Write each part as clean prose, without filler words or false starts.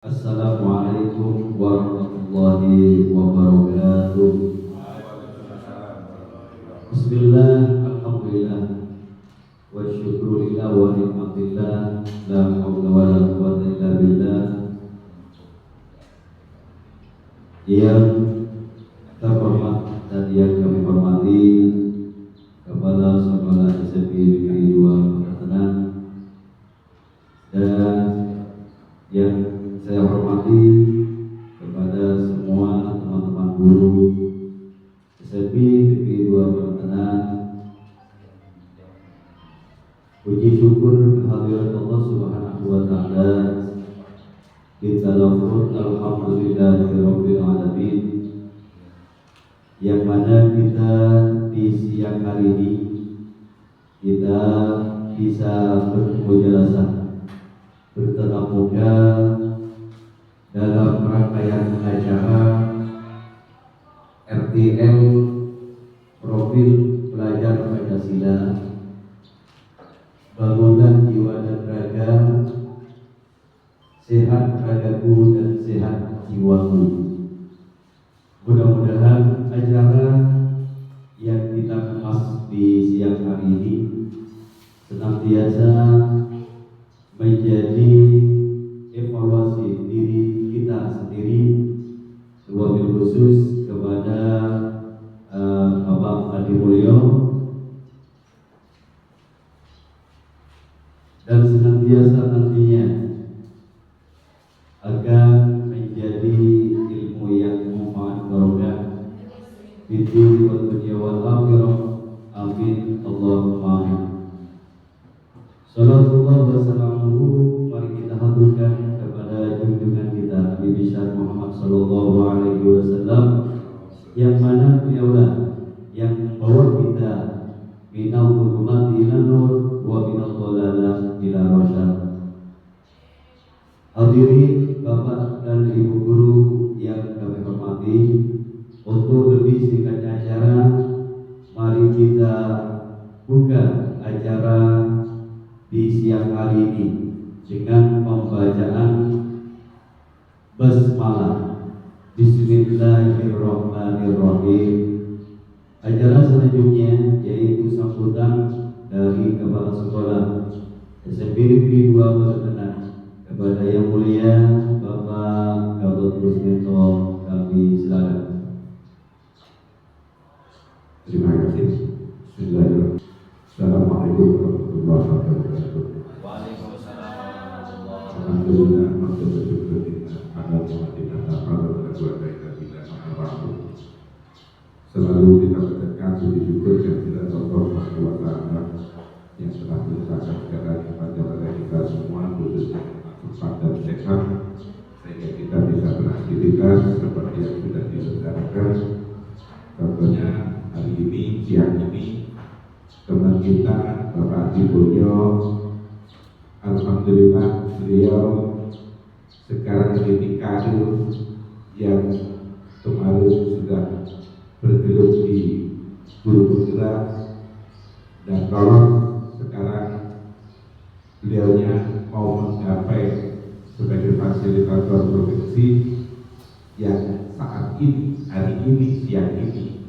Assalamualaikum warahmatullahi wabarakatuh. Bismillah, alhamdulillah, wa syukurillah wa ni'matillah, la hawla wa la quwwata illa billah. Yang terhormat dan yang kami hormati Kepala Sekolah SMP Negeri 2 Pekanbaru, dan yang saya hormati kepada semua teman-teman guru SMP Negeri 2 Pekanbaru. Puji syukur kehadirat Allah Subhanahu wa taala. Kita lafuz alhamdulillahirabbil alamin, yang mana kita di siang hari ini kita bisa bermujalasah, bertatap muka dalam rangkaian acara RTL Profil Pelajar Pancasila, Bangunan Jiwa dan Raga, Sehat Ragaku dan Sehat Jiwaku. Mudah-mudahan acara yang kita kemas di siang hari ini senantiasa menjadi evaluasi diri kita sendiri, wabil khusus kepada Bapak Adi Mulyo, dan senantiasa nantinya akan menjadi ilmu yang manfaat barokah di dunia wal akhirah. Amin Allahumma amin. Salatullah wa salamuhu, mari kita haturkan kepada junjungan kita Nabi besar Muhammad sallallahu alaihi wasallam, yang mana beliaulah yang membawa kita minal dhulumati ilan nur wa minal dhalalah ila rasyad. Hadirin Bapak dan Ibu guru yang kami hormati, untuk lebih singkatnya acara, mari kita buka acara di siang hari ini dengan pembacaan basmalah. Bismillahirrahmanirrahim. Acara selanjutnya yaitu sambutan dari Kepala Sekolah SMP Negeri 2 Pekanbaru kepada Yang Mulia Bapak Gatot Rusmento, kami silakan. Terima kasih. Bismillahirrahmanirrahim. Assalamualaikum warahmatullahi wabarakatuh. Waalaikumsalam warahmatullahi wabarakatuh. Alhamdulillah, maksudnya syukurillah, ada muhammadinan ta'ala wa quwwata illa billah al-azim. Selalu kita panjatkan puji syukur yang tidak Allah Subhanahu wa taala yang telah melimpahkan segala nikmat kepada kita semua, khususnya cepat dan sehat, sehingga kita bisa beraktivitas seperti yang sudah diselenggarakan. Contohnya hari ini, siang ini, teman kita Bapak Adi Mulyo, alhamdulillah beliau sekarang jadi kader yang kemarin sudah bergelut di guru bergerak dan lolos. Sekarang beliaunya mau menggapai sebagai fasilitator provinsi, yang saat ini, hari ini, siang ini,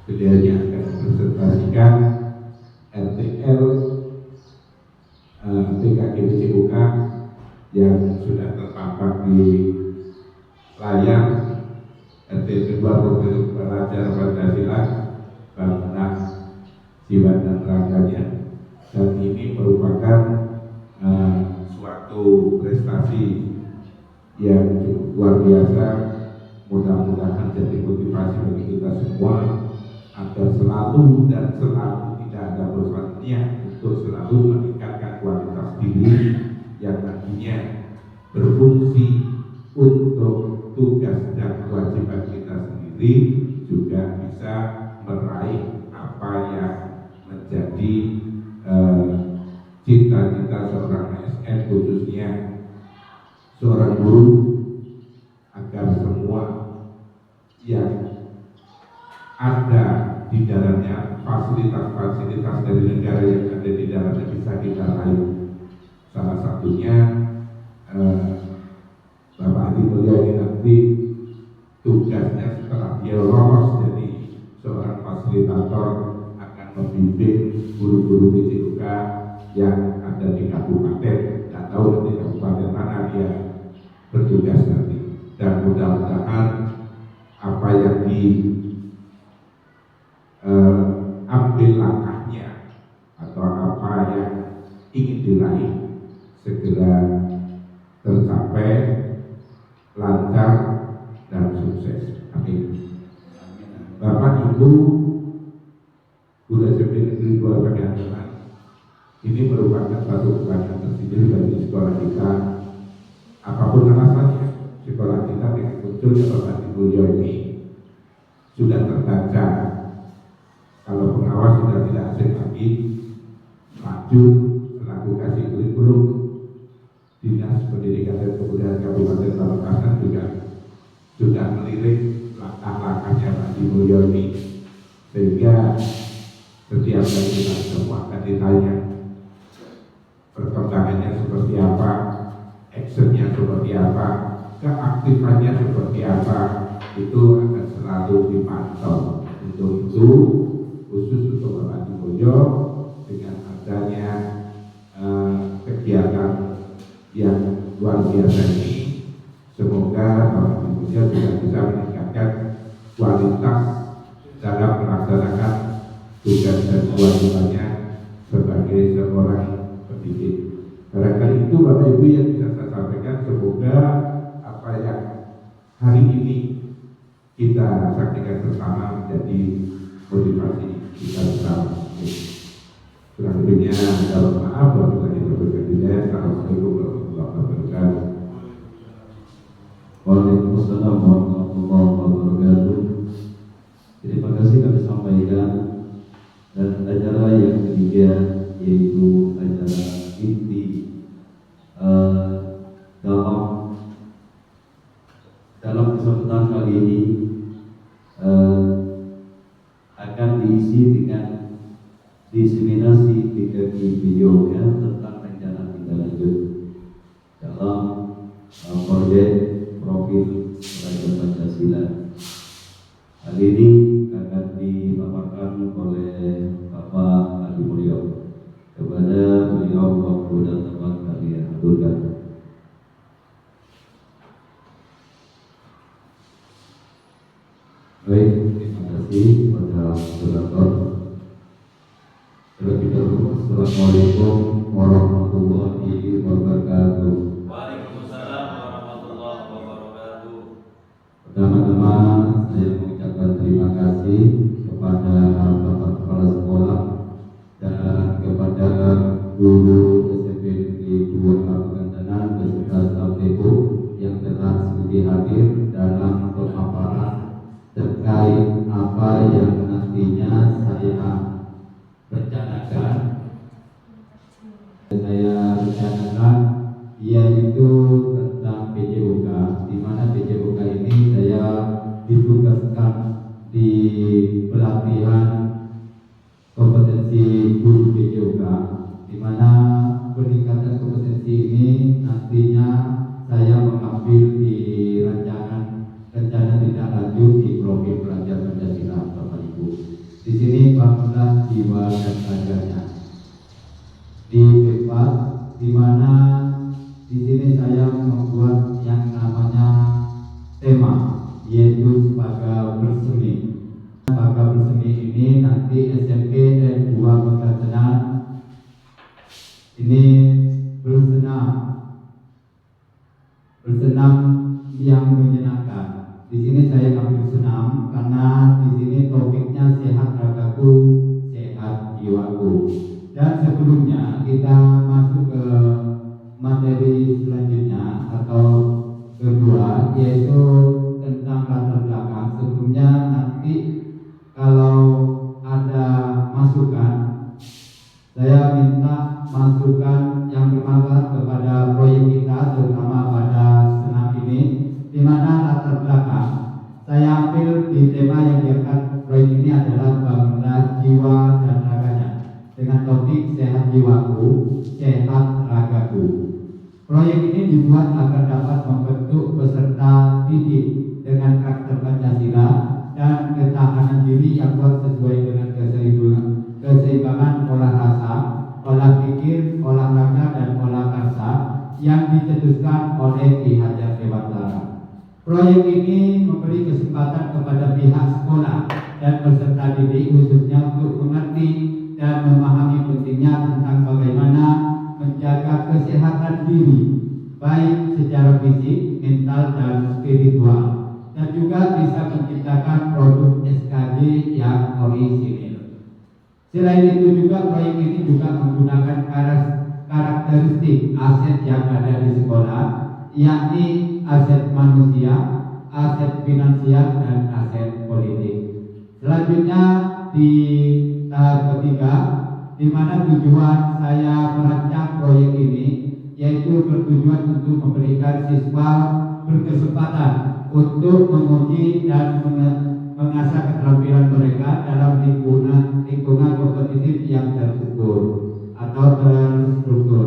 beliaunya akan mempresentasikan RTL PKKMCUK yang sudah terpampang di layar. RTL kedua Profil Pelajar Pancasila, Bangunan Jiwa dan Raganya, dan ini merupakan suatu prestasi yang cukup luar biasa. Mudah-mudahan jadi motivasi bagi kita semua agar selalu dan selalu tidak ada bosannya untuk selalu meningkatkan kualitas diri yang nantinya berfungsi untuk tugas dan kewajiban kita sendiri, juga bisa meraih apa yang menjadi cita-cita seorang ASN, khususnya seorang guru, agar semua yang ada di dalamnya, fasilitas-fasilitas dari negara yang ada di dalamnya bisa kita raih. Salah satunya Bapak nanti tugasnya setelah dia lolos jadi seorang fasilitator akan membimbing guru-guru PJUK yang ada di kabupaten. Tidak tahu nanti kabupaten mana dia bertugas nanti. Dan mudah-mudahan apa yang ambil langkahnya atau apa yang ingin diraih segera tercapai lancar dan sukses. Amin. Bapak Ibu Guru SMP Negeri 2 Pagiangan, ini merupakan satu kebanggaan tersendiri bagi sekolah kita. Apapun alasannya, sekolah kita dengan munculnya Bapak Ibu ini sudah terbaca. Kalau pengawas sudah tidak asing lagi, maju selaku kasih kurikulum. Dinas Pendidikan dan Kebudayaan Kabupaten Pamekasan juga sudah melirik langkah-langkahnya Pak Haji Mulyoni, sehingga setiap kali kita semua akan ditanya perkembangannya seperti apa, actionnya seperti apa, keaktifannya seperti apa, itu akan selalu dipantau. Untuk itu khusus untuk Bapak Haji Mulyo dengan adanya kegiatan yang luar biasa ini, semoga Bapak Haji Mulyo juga bisa meningkatkan kualitas dalam melaksanakan tugas dan kewajibannya sebagai seorang pendidik. Barangkali itu Bapak Ibu yang bisa saya sampaikan. Semoga apa yang hari ini kita saksikan bersama menjadi motivasi kita bersama. Kurang lebihnya mohon maaf. Assalamualaikum warahmatullahi wabarakatuh. Waalaikumsalam warahmatullahi wabarakatuh. Terima kasih kami sampaikan. Dan acara yang ketiga yaitu acara inti dalam kesempatan kali ini akan diisi dengan diseminasi 3 video tentang rencana tindak lanjut dalam proyek profil Pelajar Pancasila. Hal ini akan dipaparkan oleh Bapak Haji Mulyo. Kepada beliau waktu dan tempat kami aturkan. Baik, terima kasih kepada moderator. Terlebih dahulu, Assalamualaikum warahmatullahi wabarakatuh. Waalaikumsalam warahmatullahi wabarakatuh. Pertama-tama saya mengucapkan terima kasih kepada Bapak Kepala Sekolah dan kepada guru SMP Negeri 2 Pagiangan beserta staf TU yang telah sudi hadir dalam pemaparan terkait apa yang nantinya saya rencanakan yaitu tentang PJUK, di mana PJUK ini saya ditugaskan di pelatihan kompetensi guru PJUK, di mana peningkatan kompetensi ini nantinya saya mengambil di rencana tindak lanjut di profil Pelajar Pancasila, Bapak Ibu. Di sini bangunlah jiwa dan raganya. Di depan, di mana di sini saya membuat yang namanya tema, yaitu Sepaga Bersemi. Sepaga Bersemi ini nanti SMP N2 Pagiangan ini bersenam yang menyenangkan. Di sini saya ambil senam karena di sini topiknya sehat ragaku, sehat jiwaku. Dan sebelumnya kita masuk ke materi selanjutnya atau kedua, yaitu tentang latar belakang. Sebelumnya nanti kalau ada masukan, saya minta masukan yang bermanfaat kepada proyek kita, terutama pada senam ini, di mana latar belakang saya ambil di tema yang diangkat proyek ini adalah bangunlah jiwa dan raganya, dengan topik sehat jiwaku, sehat ragaku. Proyek ini dibuat agar dapat membentuk peserta didik dengan karakter Pancasila dan ketahanan diri yang kuat sesuai dengan keseimbangan olah rasa, olah pikir, olahraga dan olah karsa yang dicetuskan oleh Ki Hajar Dewantara. Proyek ini memberi kesempatan kepada pihak sekolah dan peserta didik khususnya untuk mengerti dan memahami pentingnya tentang bagaimana menjaga kesehatan diri baik secara fisik, mental dan spiritual, dan juga bisa menciptakan produk SKD yang orisinil. Selain itu juga proyek ini juga menggunakan karakteristik aset yang ada di sekolah, yakni aset manusia, aset finansial dan aset politik. Selanjutnya di tahap ketiga, di mana tujuan saya merancang proyek ini yaitu bertujuan untuk memberikan siswa berkesempatan untuk menguji dan mengasah keterampilan mereka dalam lingkungan kompetitif yang terukur atau terstruktur.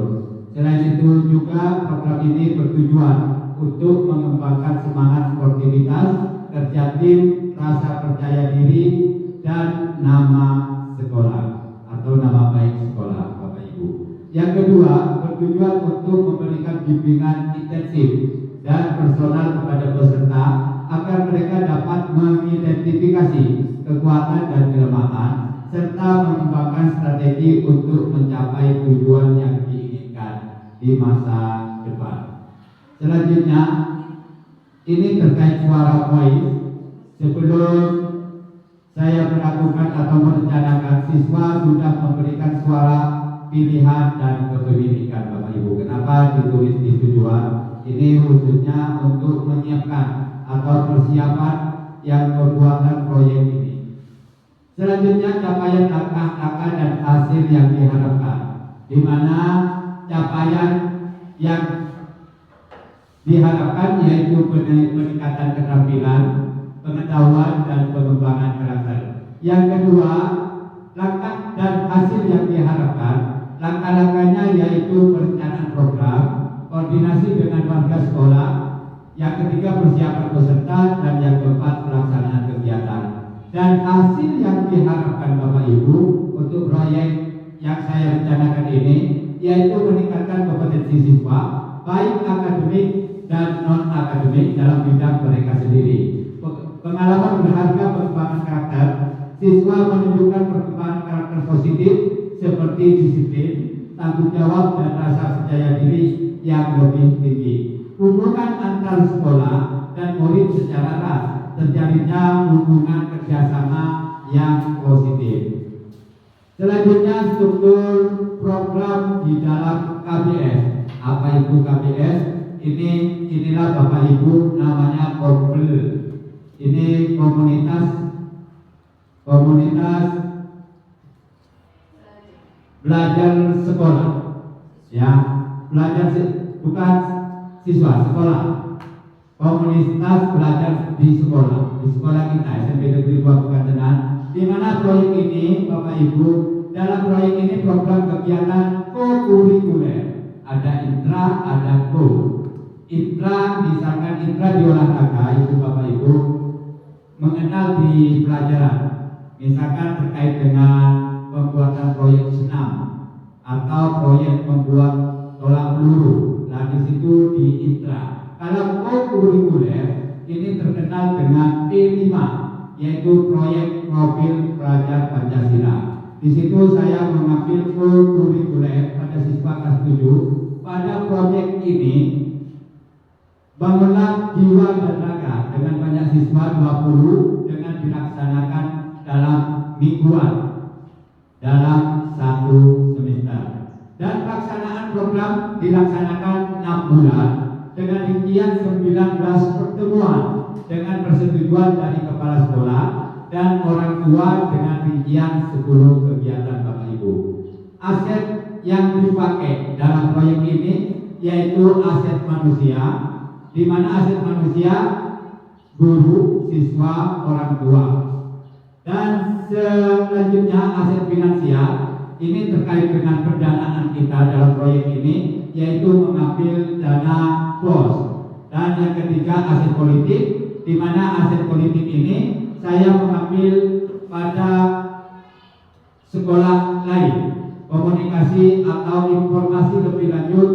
Selain itu juga program ini bertujuan untuk mengembangkan semangat sportivitas, kerja tim, rasa percaya diri, dan nama sekolah atau nama baik sekolah, Bapak Ibu. Yang kedua, bertujuan untuk memberikan bimbingan intensif dan personal kepada peserta agar mereka dapat mengidentifikasi kekuatan dan kelemahan serta mengembangkan strategi untuk mencapai tujuan yang diinginkan di masa depan. Selanjutnya, ini terkait suara voice. Sebelum saya melakukan atau merencanakan, siswa sudah memberikan suara pilihan dan kepemilikan, Bapak Ibu. Kenapa ditulis di tujuan? Ini khususnya untuk menyiapkan atau persiapan yang pembuatan proyek ini. Selanjutnya capaian angka-angka dan hasil yang diharapkan, di mana capaian yang diharapkan yaitu peningkatan keterampilan, pengetahuan dan pengembangan karakter. Yang kedua, langkah dan hasil yang diharapkan, langkah-langkahnya yaitu perencanaan program, koordinasi dengan warga sekolah, yang ketiga persiapan peserta, dan yang keempat pelaksanaan kegiatan. Dan hasil yang diharapkan Bapak Ibu untuk proyek yang saya rencanakan ini yaitu meningkatkan kompetensi siswa baik akademik dan non akademik dalam bidang mereka sendiri. Pengalaman berharga pengembangan karakter, siswa menunjukkan perkembangan karakter positif seperti disiplin, tanggung jawab dan rasa percaya diri yang lebih tinggi. Hubungan antar sekolah dan murid secara erat, terjalinnya hubungan kerjasama yang positif. Selanjutnya struktur program di dalam KBS. Apa itu KBS? Inilah Bapak Ibu namanya Kompel. Ini komunitas belajar sekolah, ya, bukan siswa sekolah. Komunitas belajar di sekolah kita SMP Negeri 2 Pekanbaru, di mana proyek ini Bapak Ibu, dalam proyek ini program kegiatan co-kurikuler, ada intra, ada co. Intra, misalkan intra di olahraga itu Bapak Ibu mengenal di pelajaran, misalkan terkait dengan pembuatan proyek senam atau proyek membuat tolak peluru. Nah di situ di intra. Kalau co-kurikuler ini terkenal dengan P5, yaitu proyek profil pelajar Pancasila. Di situ saya mengambil co-kurikuler pada siswa kelas 7. Pada proyek ini bangunlah jiwa dan raga dengan banyak siswa 20 dengan dilaksanakan dalam mingguan dalam 1 semester. Dan pelaksanaan program dilaksanakan 6 bulan dengan rincian 19 pertemuan dengan persetujuan dari kepala sekolah dan orang tua dengan rincian 10 kegiatan Bapak Ibu. Aset yang dipakai dalam proyek ini yaitu aset manusia, di mana aset manusia guru, siswa, orang tua. Dan selanjutnya aset finansial ini terkait dengan pendanaan kita dalam proyek ini, yaitu mengambil dana BOS. Dan yang ketiga aset politik, di mana aset politik ini saya mengambil pada sekolah lain, komunikasi atau informasi lebih lanjut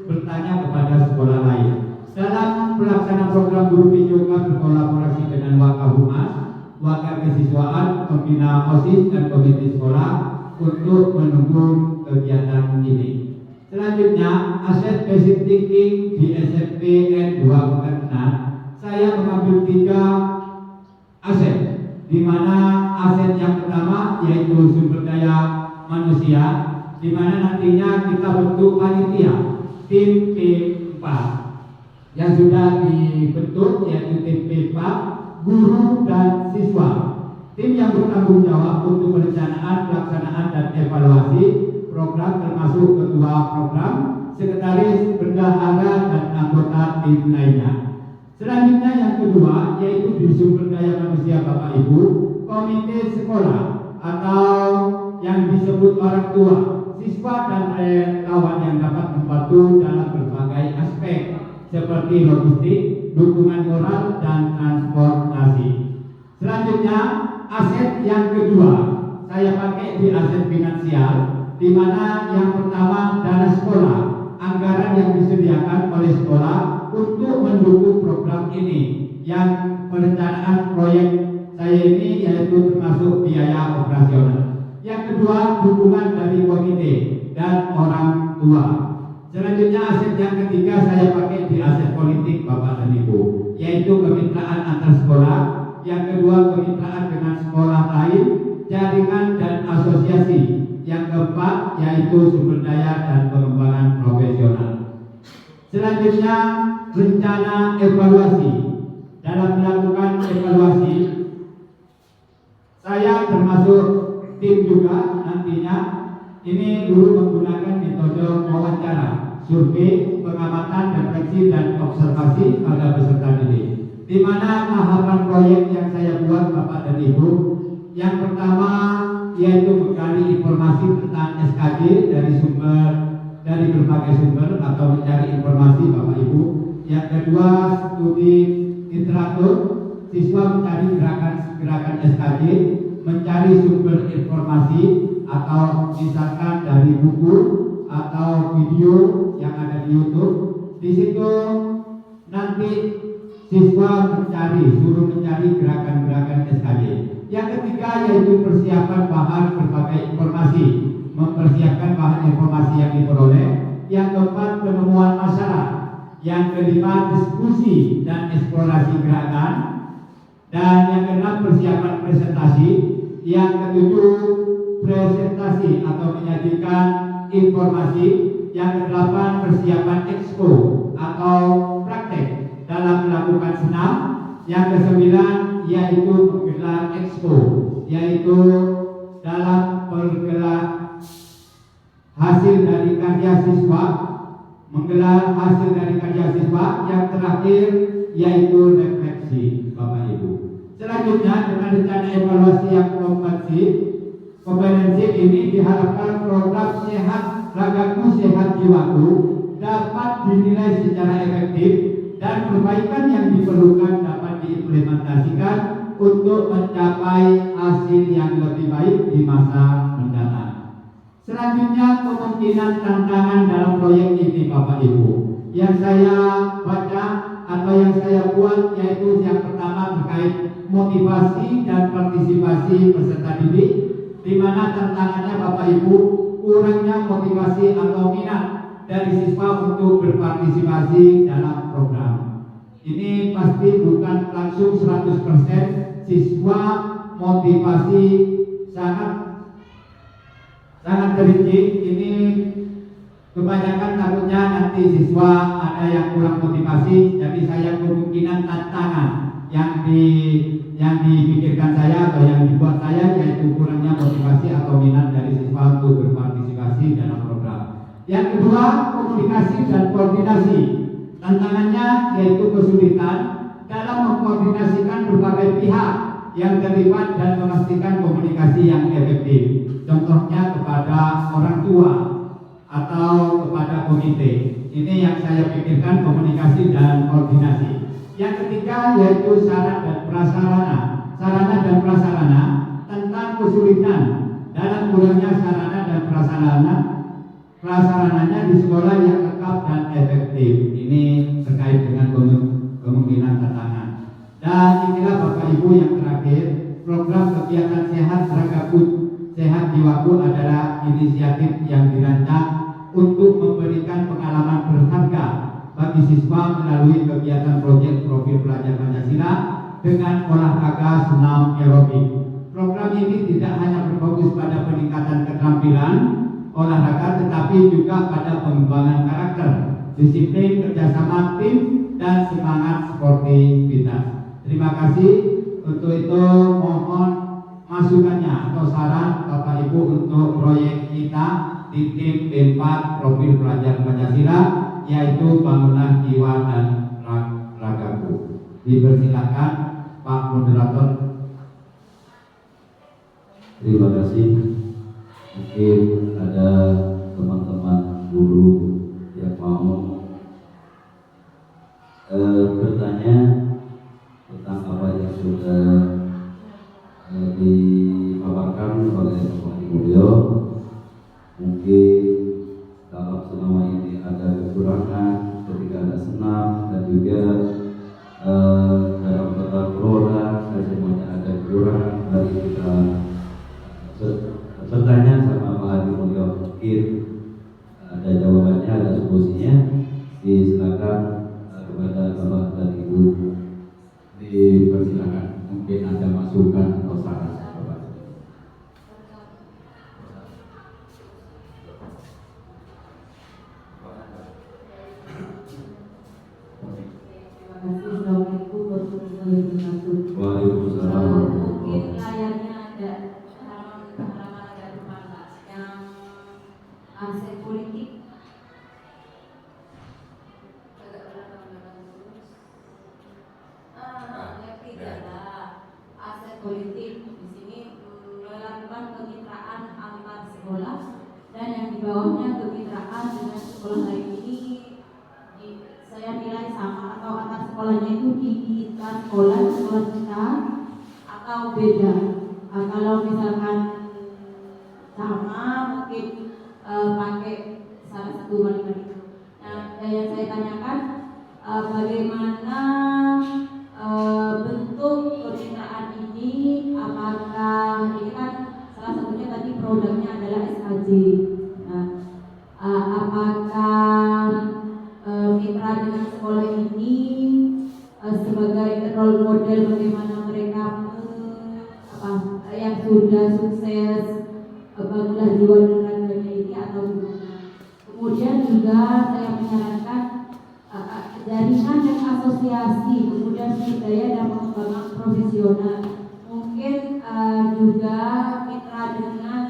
bertanya kepada sekolah lain. Dalam pelaksanaan program guru juga berkolaborasi dengan Wakahumas, Wakil Kesiswaan, Pembina OSIS dan Komite Sekolah untuk mendukung kegiatan ini. Selanjutnya, aset basic thinking di SMP N2 Pekanbaru, saya mengambil 3 aset, di mana aset yang pertama yaitu sumber daya manusia, di mana nantinya kita bentuk panitia tim P4 yang sudah dibentuk, yaitu tim P4 guru dan siswa, tim yang bertanggung jawab untuk perencanaan, pelaksanaan dan evaluasi program, termasuk ketua program, sekretaris, bendahara dan anggota tim lainnya. Selanjutnya yang kedua yaitu di sumber daya manusia Bapak Ibu, komite sekolah atau yang disebut orang tua, siswa dan relawan yang dapat membantu dalam berbagai aspek seperti logistik, dukungan moral dan transportasi. Selanjutnya aset yang kedua saya pakai di aset finansial, di mana yang pertama dana sekolah, anggaran yang disediakan oleh sekolah untuk mendukung program ini, yang perencanaan proyek saya ini yaitu termasuk biaya operasional. Yang kedua, dukungan dari komite dan orang tua. Selanjutnya aset yang ketiga saya pakai di aset politik Bapak dan Ibu, yaitu kemitraan antar sekolah. Yang kedua, kemitraan dengan sekolah lain, jaringan dan asosiasi. Yang keempat yaitu sumber daya dan pengembangan profesional. Selanjutnya rencana evaluasi. Dalam melakukan evaluasi, saya termasuk tim juga nantinya ini guru menggunakan metode wawancara, survei, pengamatan, refleksi dan observasi pada peserta didik. Di mana tahapan proyek yang saya buat Bapak dan Ibu, yang pertama yaitu menggali informasi tentang SKJ dari berbagai sumber atau mencari informasi Bapak Ibu. Yang kedua, studi literatur, siswa mencari gerakan SKJ, mencari sumber informasi atau misalkan dari buku atau video yang ada di YouTube. Di situ nanti siswa suruh mencari gerakan-gerakan SKJ. Yang ketiga yaitu persiapan bahan berbagai informasi, mempersiapkan bahan informasi yang diperoleh. Yang keempat, penemuan masalah. Yang kelima, diskusi dan eksplorasi gerakan. Dan yang keenam, persiapan presentasi. Yang ketujuh, presentasi atau menyajikan informasi. Yang kedelapan, persiapan expo atau praktek dalam melakukan senam. Yang kesembilan yaitu menggelar expo, yaitu dalam menggelar hasil dari karya siswa, menggelar hasil dari karya siswa. Yang terakhir yaitu refleksi Bapak Ibu. Selanjutnya dengan rencana evaluasi yang komprehensif ini diharapkan program sehat ragaku sehat jiwaku dapat dinilai secara efektif dan perbaikan yang diperlukan dapat diimplementasikan untuk mencapai hasil yang lebih baik di masa mendatang. Selanjutnya kemungkinan tantangan dalam proyek ini Bapak Ibu, yang saya baca atau yang saya buat yaitu yang pertama terkait motivasi dan partisipasi peserta didik, di mana tantangannya Bapak Ibu kurangnya motivasi atau minat dari siswa untuk berpartisipasi dalam program. Ini pasti bukan langsung 100% siswa motivasi sangat sedikit. Ini kebanyakan takutnya nanti siswa ada yang kurang motivasi. Jadi saya kemungkinan tantangan yang dipikirkan saya atau yang dibuat saya yaitu kurangnya motivasi atau minat dari siswa untuk berpartisipasi dalam program. Yang kedua, komunikasi dan koordinasi. Tantangannya yaitu kesulitan dalam mengkoordinasikan berbagai pihak yang terlibat dan memastikan komunikasi yang efektif. Contohnya kepada orang tua atau kepada komite. Ini yang saya pikirkan, komunikasi dan koordinasi. Yang ketiga yaitu sarana dan prasarana. Sarana dan prasarana tentang kesulitan dalam kurangnya sarana dan prasarananya di sekolah yang lengkap dan efektif. Ini terkait dengan kemungkinan tantangan. Dan inilah Bapak Ibu yang terakhir, program kegiatan sehat seragaku sehat jiwaku adalah inisiatif yang dirancang untuk memberikan pengalaman berharga bagi siswa melalui kegiatan proyek profil pelajar Pancasila dengan olahraga senam aerobik. Program ini tidak hanya berfokus pada peningkatan keterampilan olahraga, tetapi juga pada pengembangan karakter, disiplin, kerjasama tim, dan semangat sportivitas. Terima kasih. Untuk itu mohon masukannya atau saran Bapak Ibu untuk proyek kita di tim B4 profil pelajar Pancasila, yaitu bangunan jiwa dan ragaku. Dipersilakan Pak Moderator. Terima kasih. Mungkin ada teman-teman guru yang mau bertanya tentang apa yang sudah dipaparkan oleh Bapak Ibu beliau. Mungkin dalam selama ini ada kekurangan ketika ada senam dan juga dalam tata kelola dan semuanya ada kekurangan. Dari kita bertanya sama Pak Haji Mulyo, mungkin ada jawabannya, ada solusinya. Silakan kepada Bapak dan Ibu, dipersilakan. Mungkin ada masukan atau saran Bapak. Assalamualaikum warahmatullahi wabarakatuh. Waalaikumsalam. Mungkin layarnya ada halaman agak depan Pak, yang aset politik. Agak belakang terus. Yang tiga lah, aset politik. Di sini melakukan kemitraan antar sekolah, dan yang di bawahnya kemitraan dengan sekolah lain. Ini saya nilai sama atau antar sekolahnya itu di sekolah kita atau beda. Kalau misalkan sama mungkin pakai salah satu kalimat itu. Nah, yang saya tanyakan bagaimana bentuk kemitraan ini? Apakah ini kan salah satunya tadi produknya adalah SKJ. Nah, apakah mitra dengan sekolah ini sebagai role model bagaimana mereka yang sudah sukses bangunlah jiwa dan raganya ini atau gimana? Kemudian juga saya menyarankan jaringan dan asosiasi, kemudian budaya dan pengembangan profesional. Mungkin juga mitra dengan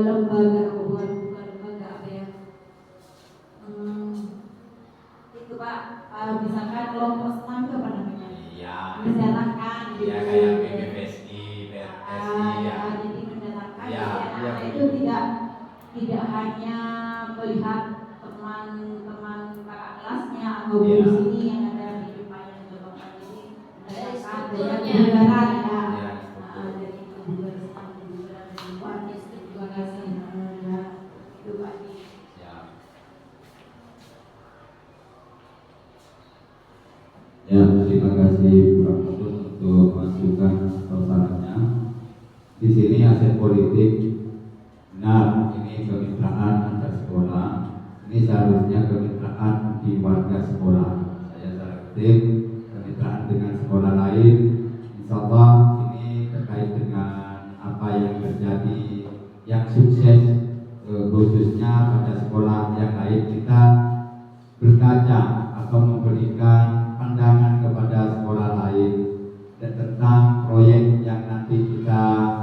lembaga bukan lembaga apa ya? Itu Pak, misalkan kelompok senam itu apa namanya? Iya. Mendatangkan gitu. Iya, kayak BBPSI, PSI ya. Jadi mendatangkan Ya, ya, itu tidak hanya melihat teman-teman kakak kelasnya atau Ya. guru sini yang ada di depannya dan belakang ini, mendatangkan banyak kebugaran ya. Ya. Dari kebugaran dari luar. Terima kasih. Itu Pak. Siap. Ya, terima kasih Pak Mutun untuk masukan atau sarannya. Di sini aset politik, benar, ini kemitraan antar sekolah. Ini seharusnya kemitraan di warga sekolah. Saya tertib kemitraan dengan sekolah lain. Insya Allah ini terkait dengan apa yang terjadi, yang sukses khususnya pada sekolah yang lain. Kita berkaca atau memberikan pandangan kepada sekolah lain dan tentang proyek yang nanti kita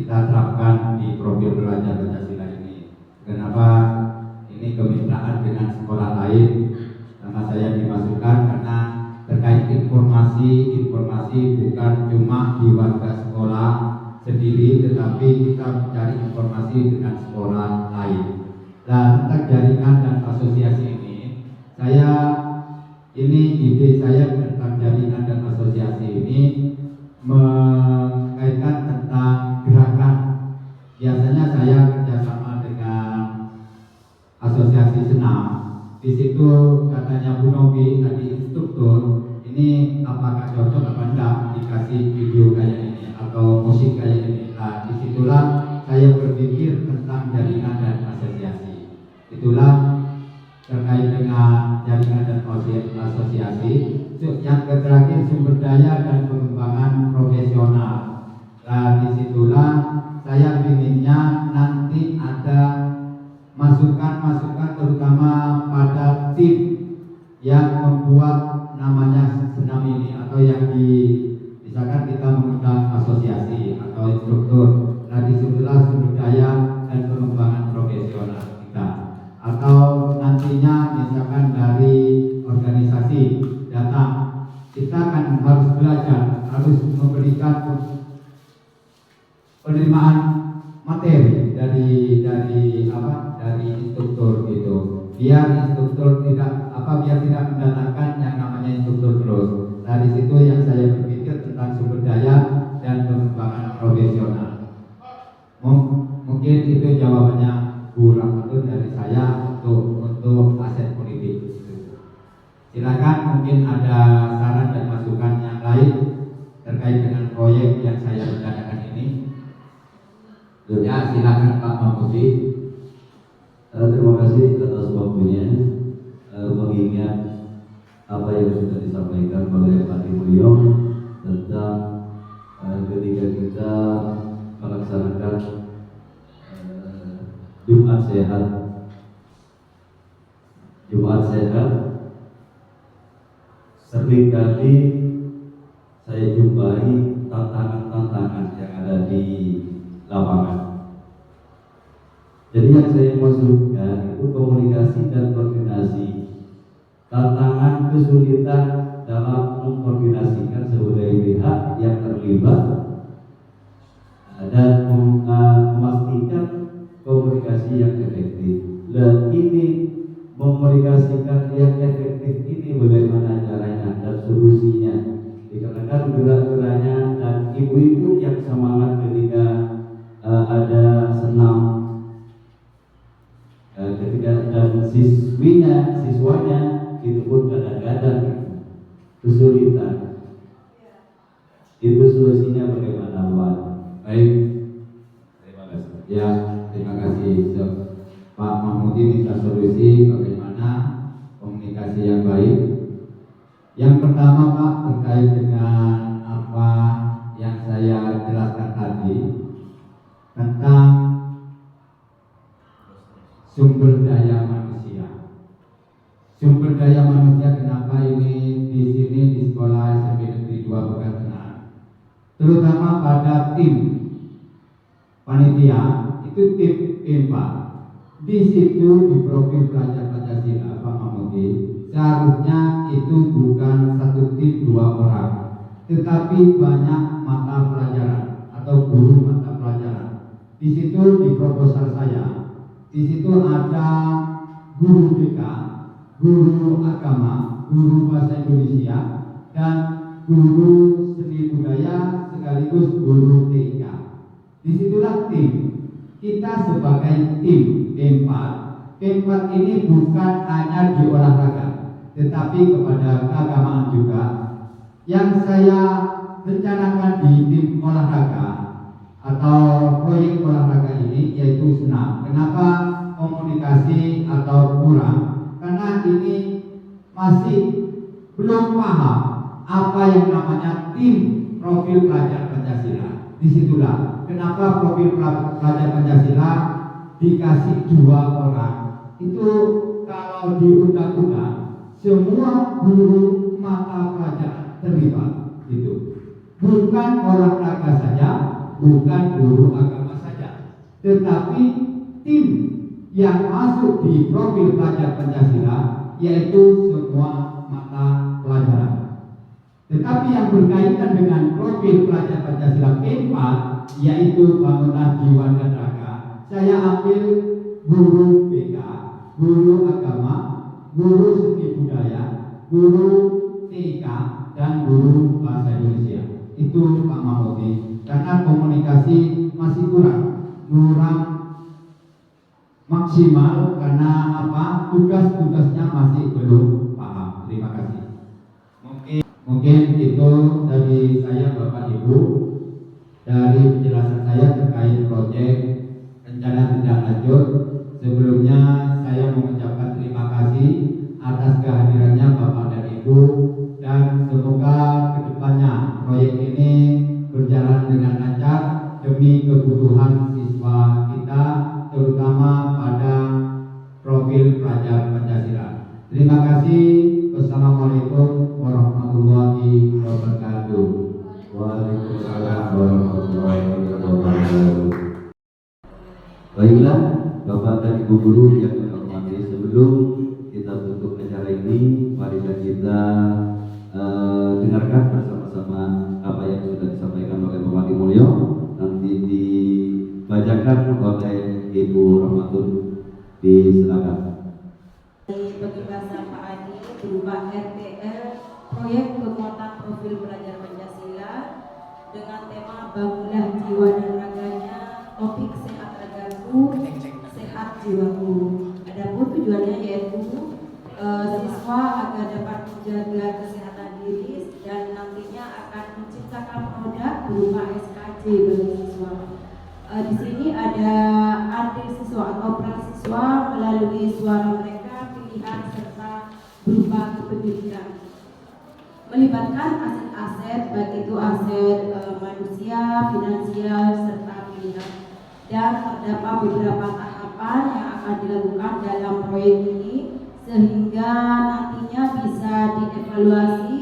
terapkan di profil pelajar Pancasila ini. Kenapa ini kemitraan dengan sekolah lain? Karena saya dimasukkan karena terkait informasi bukan cuma di warga sekolah sendiri, tetapi kita mencari informasi dengan sekolah lain. Nah, tentang jaringan dan asosiasi ini ide saya tentang jaringan dan asosiasi ini mengkaitkan tentang gerakan. Biasanya saya kerjasama dengan asosiasi senam. Di situ katanya Bu Novi tadi instruktur, ini apakah cocok apa enggak dikasih video kayak ini atau musik kayak ini. Nah, disitulah saya berpikir tentang jaringan dan asosiasi. Itulah terkait dengan jaringan dan asosiasi. Yang terakhir sumber daya dan pengembangan profesional. Nah, disitulah saya inginnya nanti ada masukan-masukan terutama pada tim yang membuat namanya senam ini atau yang misalkan kita mengundang asosiasi atau instruktur. Nah, disitulah sumber daya dan pengembangan profesional kita. Atau nantinya misalkan dari organisasi datang, kita kan harus belajar, harus memberikan penerimaan materi dari instruktur gitu. Biar instruktur tidak mendatangkan yang namanya instruktur terus. Nah, di situ yang saya berpikir tentang sumber daya dan pengembangan profesional. Mungkin itu jawabannya Bu Rahmatun dari saya untuk aset politik. Silakan mungkin ada saran dan masukan yang lain terkait dengan proyek yang saya rencanakan ini. Ya, silakan Pak Mahmudi. Terima kasih atas waktunya. Mengingat apa yang sudah disampaikan oleh Pak Dimulyo tentang ketika kita melaksanakan Jumat sehat, seringkali saya jumpai tantangan-tantangan yang ada di lapangan. Jadi yang saya maksudkan itu komunikasi dan koordinasi. Tantangan kesulitan dalam mengkoordinasikan sebagai pihak yang terlibat dan memastikan komunikasi yang efektif. Dan ini memomunikasikan yang efektif ini bagaimana caranya dan solusinya. Dikarenakan gerak-geraknya dan ibu-ibu yang semangat ketika ada senam, ketika dan siswanya itu pun kadang-kadang kesulitan. Itu solusinya bagaimana, Pak? Baik. Terima kasih. Ya, terima kasih. Pak Mahmudi minta solusi bagaimana komunikasi yang baik. Yang pertama, Pak, terkait dengan apa yang saya jelaskan tadi tentang sumber daya manusia. Sumber daya manusia, kenapa ini di sini di sekolah SMP Negeri 2 Pekalongan, terutama pada tim panitia itu tim IMPA. Di situ di profil pelajar Pancasila, Pak Mahmudi, seharusnya itu bukan satu tim 2 orang, tetapi banyak mata pelajaran atau guru mata pelajaran. Di situ di proposal saya, di situ ada guru BK, guru agama, guru bahasa Indonesia, dan guru seni budaya sekaligus guru TK. Disitulah tim. Kita sebagai tim P4 ini bukan hanya di olahraga, tetapi kepada keagamaan juga. Yang saya rencanakan di tim olahraga atau proyek olahraga ini yaitu senam. Kenapa komunikasi atau kurang? Karena ini masih belum paham apa yang namanya tim profil pelajar Pancasila. Disitulah kenapa profil pelajar Pancasila dikasih 2 orang. Itu kalau di undang-undang semua guru mata pelajaran terlibat. Itu bukan olahraga saja, bukan guru agama saja, tetapi tim yang masuk di profil pelajar Pancasila yaitu semua mata pelajaran. Tetapi yang berkaitan dengan profil pelajar Pancasila P4 yaitu bangunan jiwa dan raga, saya ambil guru BK, guru agama, guru seni budaya, guru TIK, dan guru bahasa Indonesia. Itu Pak Mahmudi. Karena komunikasi masih kurang maksimal karena apa? Tugas-tugasnya masih belum paham. Terima kasih. Mungkin itu dari saya Bapak Ibu, dari penjelasan saya terkait proyek rencana tindak lanjut. Sebelumnya saya mengucapkan terima kasih atas kehadirannya Bapak dan Ibu, dan semoga kedepannya proyek ini berjalan dengan lancar demi kebutuhan siswa kita, terutama pada profil pelajar Pancasila. Terima kasih. Wassalamualaikum warahmatullahi wabarakatuh. Waalaikumsalam warahmatullahi wabarakatuh. Baiklah, Bapak dan Ibu guru yang kami hormati, sebelum kita tutup acara ini, mari kita dengarkan bersama-sama apa yang sudah disampaikan oleh Bapak Dimulyo, nanti dibacakan oleh Ibu Rahmatul. Silakan. Bagi bahasa Pak Adi berupa RTL proyek penguatan profil pelajar Pancasila dengan tema bangunlah jiwa dan raganya, topik sehat ragaku, sehat jiwaku. Adapun tujuannya yaitu siswa agar dapat menjaga kesehatan diri dan nantinya akan menciptakan produk berupa SKJ bagi siswa. Di sini ada andil siswa atau peran siswa melalui suara mereka, pilihan serta berupa kepemilikan, melibatkan aset-aset baik itu aset manusia, finansial serta pilihan. Dan terdapat beberapa tahapan yang akan dilakukan dalam proyek ini sehingga nantinya bisa dievaluasi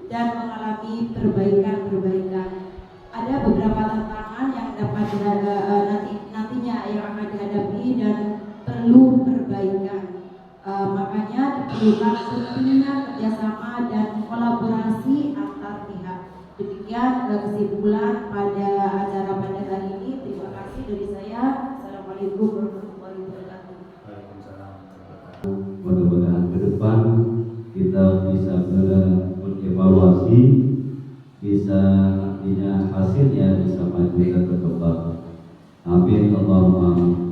dan mengalami perbaikan-perbaikan. Ada beberapa tantangan yang dapat nantinya yang akan dihadapi dan perlu perbaikan. Makanya diperlukan tentunya kerjasama dan kolaborasi antar pihak. Demikian kesimpulan pada acara pada hari ini. Terima kasih dari saya. Assalamualaikum warahmatullahi wabarakatuh. Mudah-mudahan ke depan kita bisa mengevaluasi, bisa nantinya hasilnya bisa maju dan berkembang. Amin Allahumma amin.